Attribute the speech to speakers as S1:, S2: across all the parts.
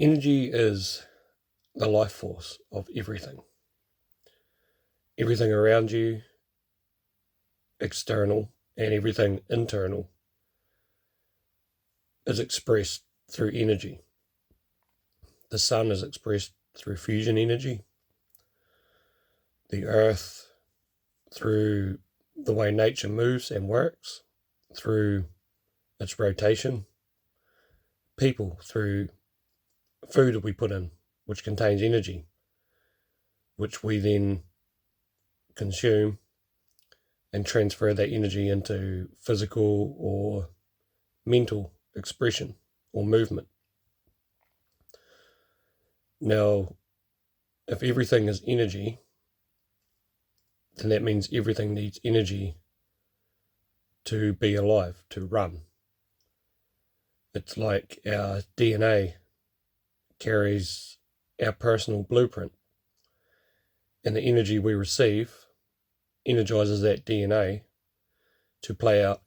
S1: Energy is the life force of everything. Everything around you, external, and everything internal is expressed through energy. The sun is expressed through fusion energy. The earth through the way nature moves and works, through its rotation. People through food that we put in, which contains energy, which we then consume and transfer that energy into physical or mental expression or movement. Now, if everything is energy, then that means everything needs energy to be alive, to run. It's like our DNA carries our personal blueprint, and the energy we receive energizes that DNA to play out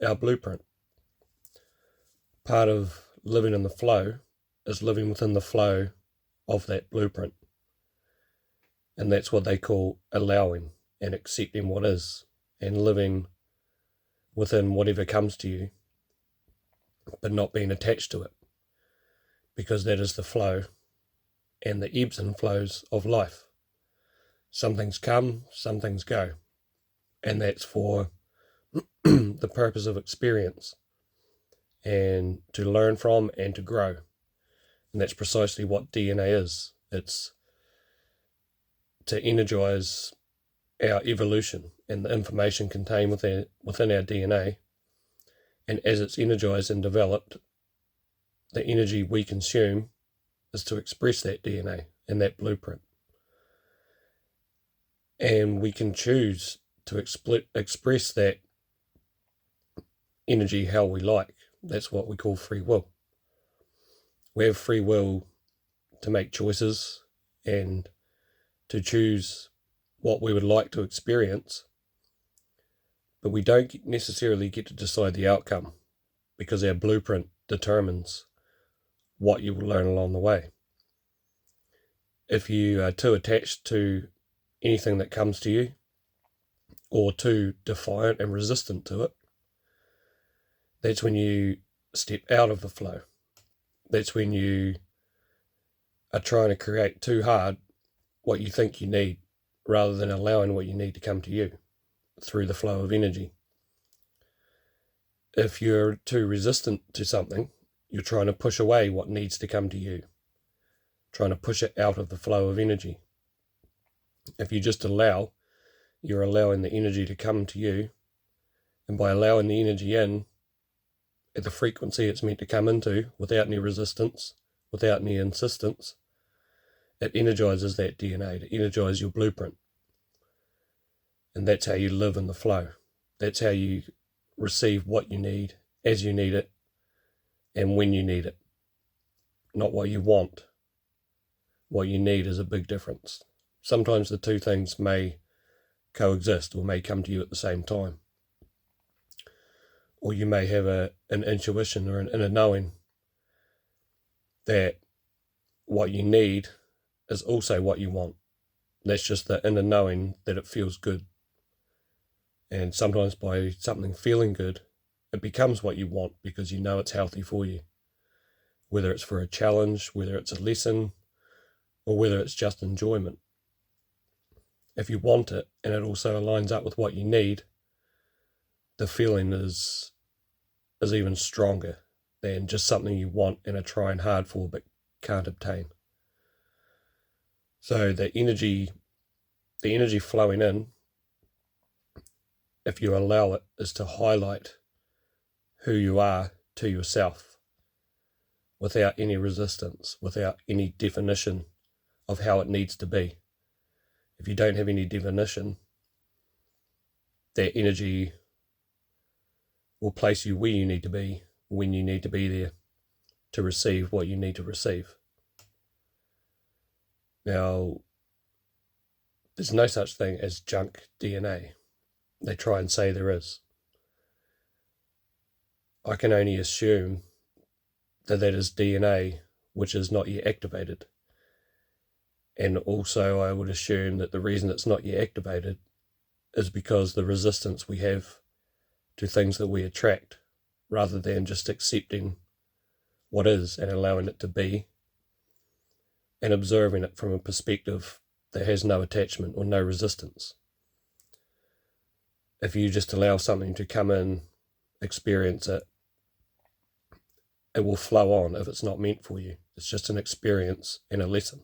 S1: our blueprint. Part of living in the flow is living within the flow of that blueprint. And that's what they call allowing and accepting what is, and living within whatever comes to you, but not being attached to it, because that is the flow and the ebbs and flows of life. Some things come, some things go, and that's for the purpose of experience and to learn from and to grow. And that's precisely what DNA is. It's to energize our evolution and the information contained within our DNA. And as it's energized and developed, the energy we consume is to express that DNA and that blueprint. And we can choose to express that energy how we like. That's what we call free will. We have free will to make choices and to choose what we would like to experience, but we don't necessarily get to decide the outcome, because our blueprint determines what you will learn along the way. If you are too attached to anything that comes to you, or too defiant and resistant to it, that's when you step out of the flow. That's when you are trying to create too hard what you think you need, rather than allowing what you need to come to you through the flow of energy. If you're too resistant to something, you're trying to push away what needs to come to you, trying to push it out of the flow of energy. If you just allow, you're allowing the energy to come to you, and by allowing the energy in at the frequency it's meant to come into, without any resistance, without any insistence, it energizes that DNA, to energize your blueprint. And that's how you live in the flow. That's how you receive what you need, as you need it, and when you need it. Not what you want. What you need is a big difference. Sometimes the two things may coexist, or may come to you at the same time. Or you may have an intuition or an inner knowing that what you need is also what you want. That's just the inner knowing that it feels good. And sometimes by something feeling good, it becomes what you want, because you know it's healthy for you. Whether it's for a challenge, whether it's a lesson, or whether it's just enjoyment. If you want it and it also aligns up with what you need, the feeling is even stronger than just something you want and are trying hard for but can't obtain. So the energy flowing in, if you allow it, is to highlight who you are to yourself, without any resistance, without any definition of how it needs to be. If you don't have any definition, that energy will place you where you need to be, when you need to be there, to receive what you need to receive. Now, there's no such thing as junk DNA. They try and say there is. I can only assume that is DNA which is not yet activated. And also I would assume that the reason it's not yet activated is because the resistance we have to things that we attract, rather than just accepting what is and allowing it to be and observing it from a perspective that has no attachment or no resistance. If you just allow something to come in, experience it, it will flow on if it's not meant for you. It's just an experience and a lesson.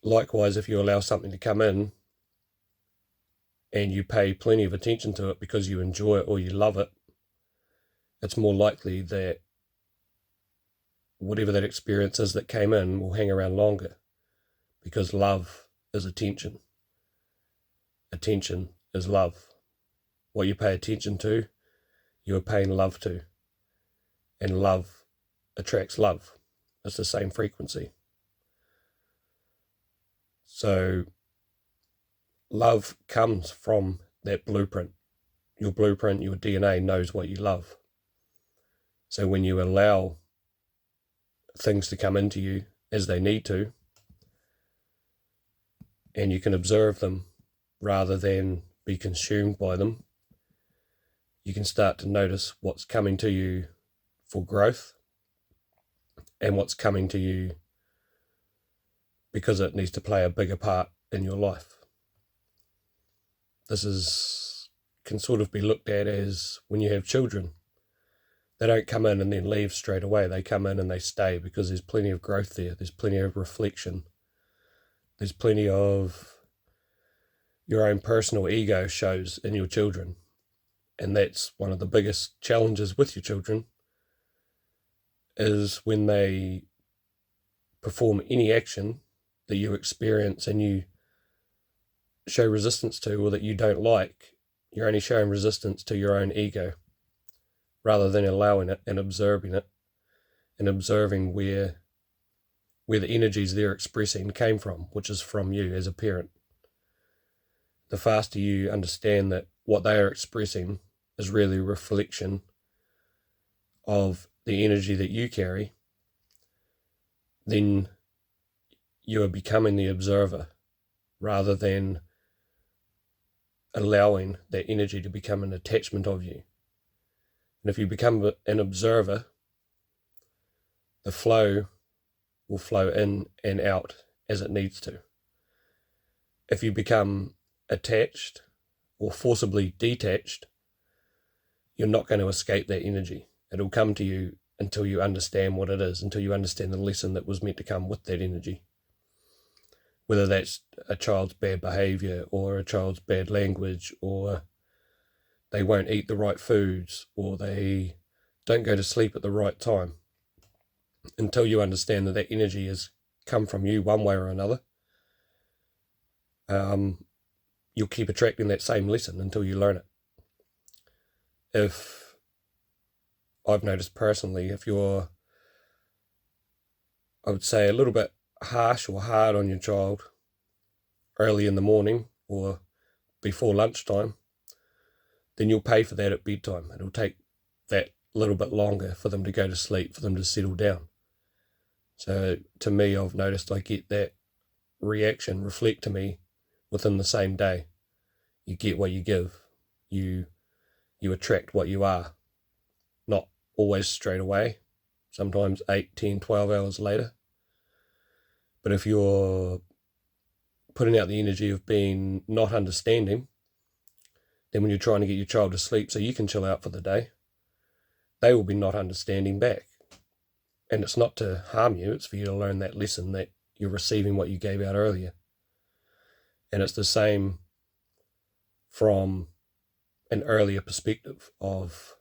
S1: Likewise, if you allow something to come in and you pay plenty of attention to it because you enjoy it or you love it, it's more likely that whatever that experience is that came in will hang around longer, because love is attention. Attention is love. What you pay attention to, you are paying love to. And love attracts love. It's the same frequency. So love comes from that blueprint. Your blueprint, your DNA knows what you love. So when you allow things to come into you as they need to, and you can observe them rather than be consumed by them, you can start to notice what's coming to you for growth and what's coming to you because it needs to play a bigger part in your life. This can sort of be looked at as when you have children. They don't come in and then leave straight away. They come in and they stay because there's plenty of growth there. There's plenty of reflection. There's plenty of your own personal ego shows in your children. And that's one of the biggest challenges with your children, is when they perform any action that you experience and you show resistance to, or that you don't like, you're only showing resistance to your own ego, rather than allowing it and observing it, and observing where the energies they're expressing came from, which is from you as a parent. The faster you understand that what they are expressing is really a reflection of the energy that you carry, then you are becoming the observer rather than allowing that energy to become an attachment of you. And if you become an observer, the flow will flow in and out as it needs to. If you become attached or forcibly detached, you're not going to escape that energy. It'll come to you until you understand what it is, until you understand the lesson that was meant to come with that energy. Whether that's a child's bad behavior or a child's bad language, or they won't eat the right foods, or they don't go to sleep at the right time. Until you understand that that energy has come from you one way or another, you'll keep attracting that same lesson until you learn it. If I've noticed personally, if you're, I would say, a little bit harsh or hard on your child early in the morning or before lunchtime, then you'll pay for that at bedtime. It'll take that little bit longer for them to go to sleep, for them to settle down. So to me, I've noticed I get that reaction reflect to me within the same day. You get what you give. You attract what you are. Not always straight away. Sometimes 8, 10, 12 hours later. But if you're putting out the energy of being not understanding, then when you're trying to get your child to sleep so you can chill out for the day, they will be not understanding back. And it's not to harm you, it's for you to learn that lesson that you're receiving what you gave out earlier. And it's the same from an earlier perspective of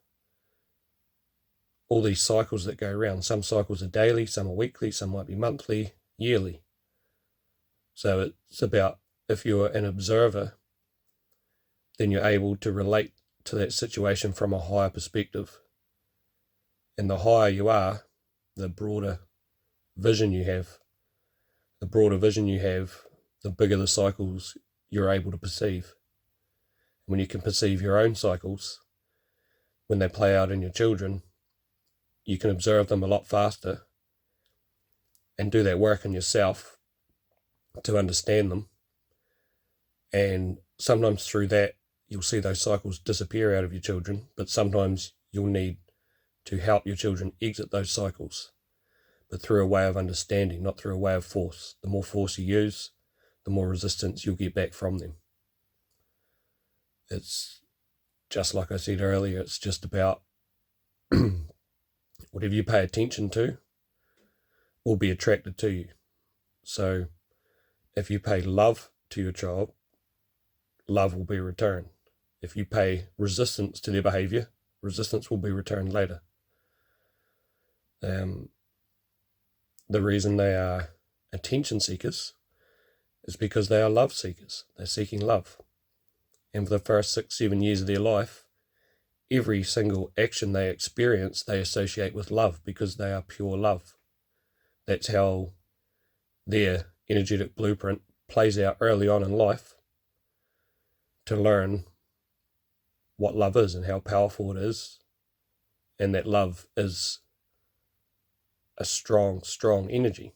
S1: all these cycles that go around. Some cycles are daily, some are weekly, some might be monthly, yearly. So it's about, if you're an observer, then you're able to relate to that situation from a higher perspective. And the higher you are, the broader vision you have. The broader vision you have, the bigger the cycles you're able to perceive. When you can perceive your own cycles, when they play out in your children, you can observe them a lot faster and do that work in yourself to understand them. And sometimes through that, you'll see those cycles disappear out of your children, but sometimes you'll need to help your children exit those cycles, but through a way of understanding, not through a way of force. The more force you use, the more resistance you'll get back from them. It's just like I said earlier, it's just about whatever you pay attention to will be attracted to you. So if you pay love to your child, love will be returned. If you pay resistance to their behavior, resistance will be returned later. The reason they are attention seekers is because they are love seekers. They're seeking love. And for the first 6-7 years of their life, every single action they experience, they associate with love because they are pure love. That's how their energetic blueprint plays out early on in life, to learn what love is and how powerful it is, and that love is a strong, strong energy.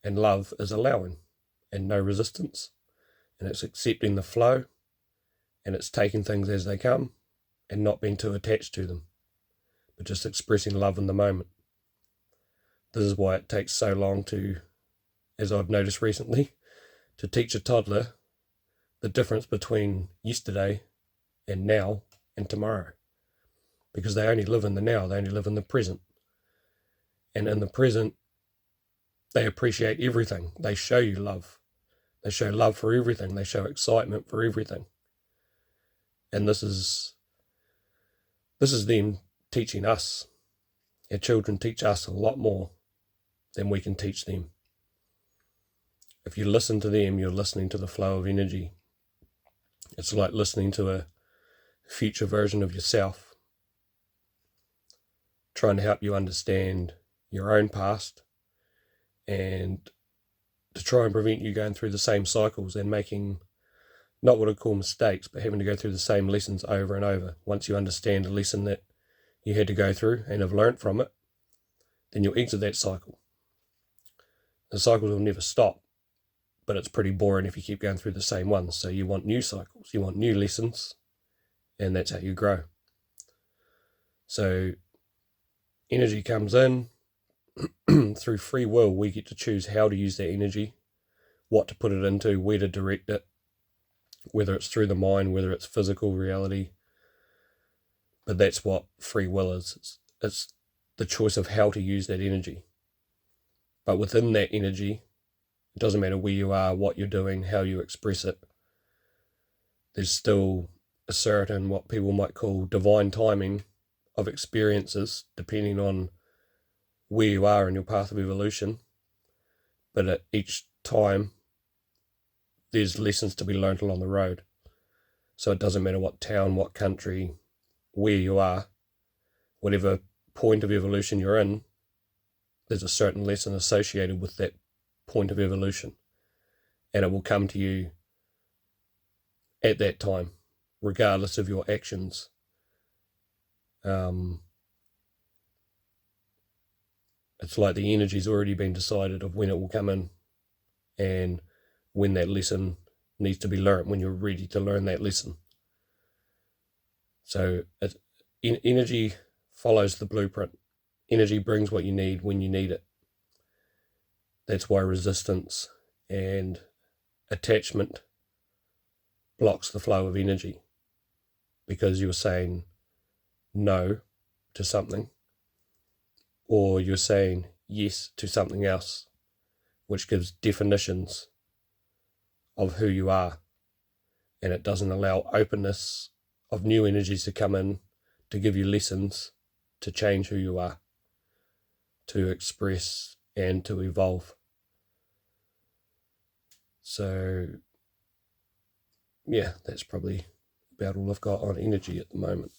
S1: And love is allowing and no resistance, and it's accepting the flow, and it's taking things as they come and not being too attached to them, but just expressing love in the moment. This is why it takes so long to, as I've noticed recently, to teach a toddler the difference between yesterday and now and tomorrow, because they only live in the now, they only live in the present. And in the present, they appreciate everything. They show you love. They show love for everything. They show excitement for everything. And this is them teaching us. Our children teach us a lot more than we can teach them. If you listen to them, you're listening to the flow of energy. It's like listening to a future version of yourself, trying to help you understand your own past and to try and prevent you going through the same cycles and making, not what I call mistakes, but having to go through the same lessons over and over. Once you understand a lesson that you had to go through and have learnt from it, then you'll exit that cycle. The cycles will never stop, but it's pretty boring if you keep going through the same ones. So you want new cycles, you want new lessons, and that's how you grow. So energy comes in. Through free will, we get to choose how to use that energy, what to put it into, where to direct it, whether it's through the mind, whether it's physical reality. But that's what free will is. It's the choice of how to use that energy. But within that energy, it doesn't matter where you are, what you're doing, how you express it. There's still a certain, what people might call divine timing of experiences, depending on where you are in your path of evolution. But at each time, there's lessons to be learnt along the road. So it doesn't matter what town, what country, where you are, whatever point of evolution you're in, there's a certain lesson associated with that point of evolution. And it will come to you at that time, regardless of your actions. It's like the energy's already been decided of when it will come in and when that lesson needs to be learnt, when you're ready to learn that lesson. So energy follows the blueprint. Energy brings what you need when you need it. That's why resistance and attachment blocks the flow of energy, because you're saying no to something, or you're saying yes to something else, which gives definitions of who you are, and it doesn't allow openness of new energies to come in to give you lessons to change who you are, to express and to evolve. So yeah, that's probably about all I've got on energy at the moment.